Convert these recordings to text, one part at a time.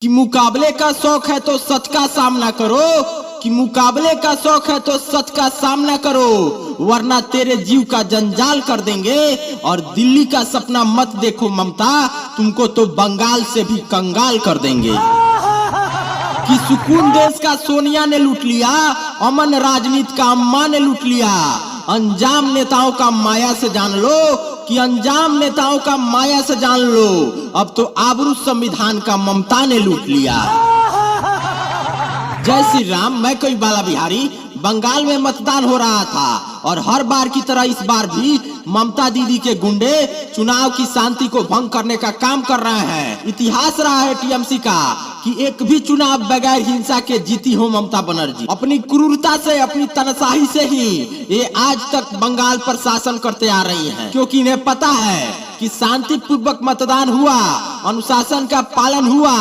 कि मुकाबले का शौक है तो सच का सामना करो, कि मुकाबले का शौक है तो सच का सामना करो, वरना तेरे जीव का जंजाल कर देंगे। और दिल्ली का सपना मत देखो ममता, तुमको तो बंगाल से भी कंगाल कर देंगे। कि सुकून देश का सोनिया ने लूट लिया, अमन राजनीति का अम्मा ने लूट लिया। अंजाम नेताओं का माया से जान लो, कि अंजाम नेताओं का माया से जान लो, अब तो आबरू संविधान का ममता ने लूट लिया। जय श्री राम। मैं कोई बाला बिहारी। बंगाल में मतदान हो रहा था और हर बार की तरह इस बार भी ममता दीदी के गुंडे चुनाव की शांति को भंग करने का काम कर रहे हैं। इतिहास रहा है टीएमसी का कि एक भी चुनाव बगैर हिंसा के जीती हो ममता बनर्जी। अपनी क्रूरता से, अपनी तनसाही से ही ये आज तक बंगाल पर शासन करते आ रही हैं, क्योंकि इन्हें पता है कि शांतिपूर्वक मतदान हुआ, अनुशासन का पालन हुआ,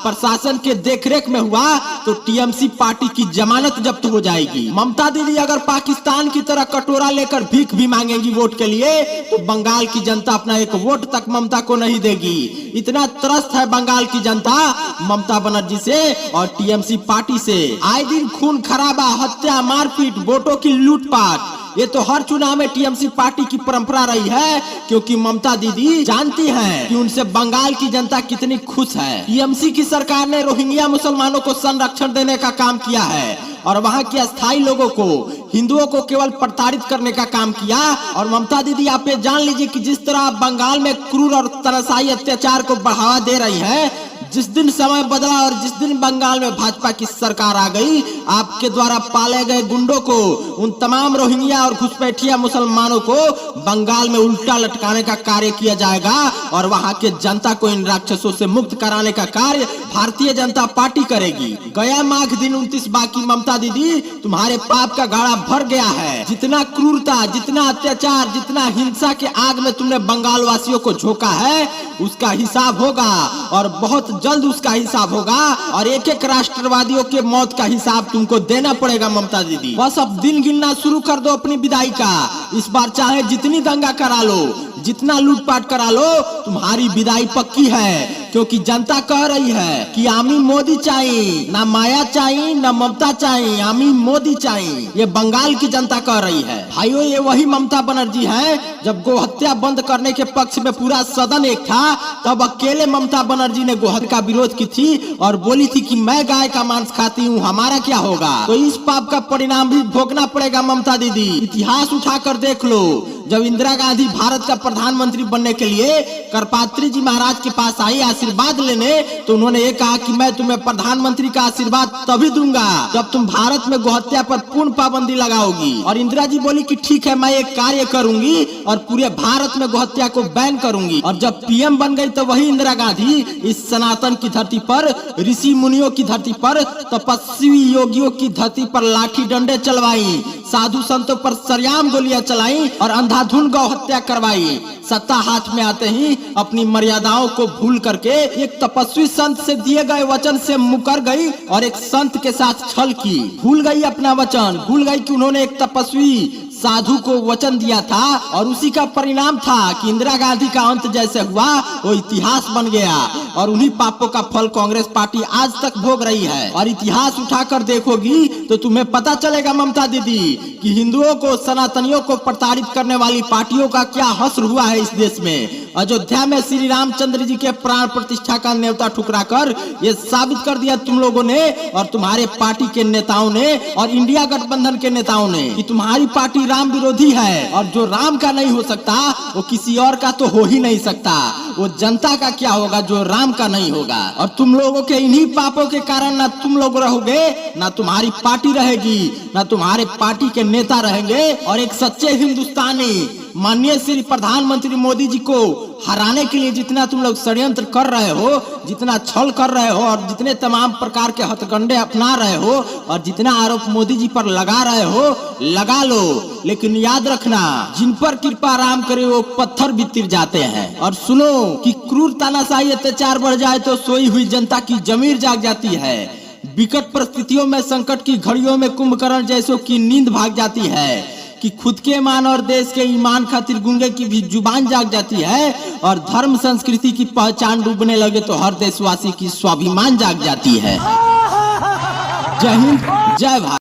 प्रशासन के देखरेख में हुआ तो टीएमसी पार्टी की जमानत जब्त हो जाएगी। ममता दीदी अगर पाकिस्तान की तरह कटोरा लेकर भीख भी मांगेंगी वोट के लिए तो बंगाल की जनता अपना एक वोट तक ममता को नहीं देगी। इतना त्रस्त है बंगाल की जनता ममता बनर्जी से और टीएमसी पार्टी से। आए दिन खून खराबा, हत्या, मारपीट, वोटों की लूटपाट, ये तो हर चुनाव में टीएमसी पार्टी की परंपरा रही है, क्योंकि ममता दीदी जानती हैं कि उनसे बंगाल की जनता कितनी खुश है। टीएमसी की सरकार ने रोहिंग्या मुसलमानों को संरक्षण देने का काम किया है और वहाँ के अस्थायी लोगों को, हिंदुओं को केवल प्रताड़ित करने का काम किया। और ममता दीदी आप ये जान लीजिए कि जिस तरह बंगाल में क्रूर और तनाशाही अत्याचार को बढ़ावा दे रही है, जिस दिन समय बदला और जिस दिन बंगाल में भाजपा की सरकार आ गई, आपके द्वारा पाले गए गुंडों को, उन तमाम रोहिंग्या और घुसपैठिया मुसलमानों को बंगाल में उल्टा लटकाने का कार्य किया जाएगा और वहां के जनता को इन राक्षसों से मुक्त कराने का कार्य भारतीय जनता पार्टी करेगी। गया माघ दिन 29 बाकी ममता दीदी, तुम्हारे पाप का घड़ा भर गया है। जितना क्रूरता, जितना अत्याचार, जितना हिंसा के आग में तुमने बंगाल वासियों को झोंका है, उसका हिसाब होगा और बहुत जल्द उसका हिसाब होगा। और एक एक राष्ट्रवादियों के मौत का हिसाब तुमको देना पड़ेगा ममता दीदी। बस अब दिन गिनना शुरू कर दो अपनी विदाई का। इस बार चाहे जितनी दंगा करा लो, जितना लूटपाट करा लो, तुम्हारी विदाई पक्की है, क्योंकि जनता कह रही है कि आमी मोदी चाहिए, ना माया चाहिए, ना ममता चाहिए, आमी मोदी चाहिए। ये बंगाल की जनता कह रही है। भाइयों, ये वही ममता बनर्जी है जब गोहत्या बंद करने के पक्ष में पूरा सदन एक था, तब अकेले ममता बनर्जी ने गोहत्या का विरोध की थी और बोली थी कि मैं गाय का मांस खाती हूँ, हमारा क्या होगा। तो इस पाप का परिणाम भी भोगना पड़ेगा ममता दीदी। इतिहास उठाकर देख लो, जब इंदिरा गांधी भारत का प्रधानमंत्री बनने के लिए करपात्री जी महाराज के पास आई आशीर्वाद लेने, तो उन्होंने ये कहा कि मैं तुम्हें प्रधानमंत्री का आशीर्वाद तभी दूंगा जब तुम भारत में गोहत्या पर पूर्ण पाबंदी लगाओगी। और इंदिरा जी बोली कि ठीक है, मैं एक कार्य करूंगी और पूरे भारत में गोहत्या को बैन करूंगी। और जब पीएम बन गई तो वही इंदिरा गांधी इस सनातन की धरती पर, ऋषि मुनियों की धरती पर, तपस्वी योगियों की धरती पर लाठी डंडे चलवाई, साधु संतों पर सरेआम गोलियां चलाई और अंधाधुन गौ हत्या करवाई। सत्ता हाथ में आते ही अपनी मर्यादाओं को भूल करके एक तपस्वी संत से दिए गए वचन से मुकर गई और एक संत के साथ छल की। भूल गई अपना वचन, भूल गई कि उन्होंने एक तपस्वी साधु को वचन दिया था और उसी का परिणाम था कि इंदिरा गांधी का अंत जैसे हुआ वो इतिहास बन गया। और उन्हीं पापों का फल कांग्रेस पार्टी आज तक भोग रही है। और इतिहास उठाकर देखोगी तो तुम्हें पता चलेगा ममता दीदी कि हिंदुओं को, सनातनियों को प्रताड़ित करने वाली पार्टियों का क्या हश्र हुआ है इस देश में। अयोध्या में श्री रामचंद्र जी के प्राण प्रतिष्ठा का न्योता ठुकराकर ये साबित कर दिया तुम लोगों ने और तुम्हारे पार्टी के नेताओं ने और इंडिया गठबंधन के नेताओं ने कि तुम्हारी पार्टी राम विरोधी है और जो राम का नहीं हो सकता वो किसी और का तो हो ही नहीं सकता। वो जनता का क्या होगा जो राम का नहीं होगा। और तुम लोगों के इन्हीं पापों के कारण ना तुम लोग रहोगे, ना तुम्हारी पार्टी रहेगी, ना तुम्हारे पार्टी के नेता रहेंगे। और एक सच्चे हिंदुस्तानी माननीय श्री प्रधानमंत्री मोदी जी को हराने के लिए जितना तुम लोग षड्यंत्र कर रहे हो, जितना छल कर रहे हो और जितने तमाम प्रकार के हथकंडे अपना रहे हो और जितना आरोप मोदी जी पर लगा रहे हो, लगा लो, लेकिन याद रखना, जिन पर कृपा राम करे वो पत्थर भी तिर जाते हैं। और सुनो कि क्रूर तानाशाही अत्याचार बढ़ जाए तो सोई हुई जनता की जमीर जाग जाती है। विकट परिस्थितियों में, संकट की घड़ियों में कुंभकर्ण जैसों की नींद भाग जाती है। कि खुद के ईमान और देश के ईमान खातिर गूंगे की भी जुबान जाग जाती है और धर्म संस्कृति की पहचान डूबने लगे तो हर देशवासी की स्वाभिमान जाग जाती है। जय हिंद, जय भारत।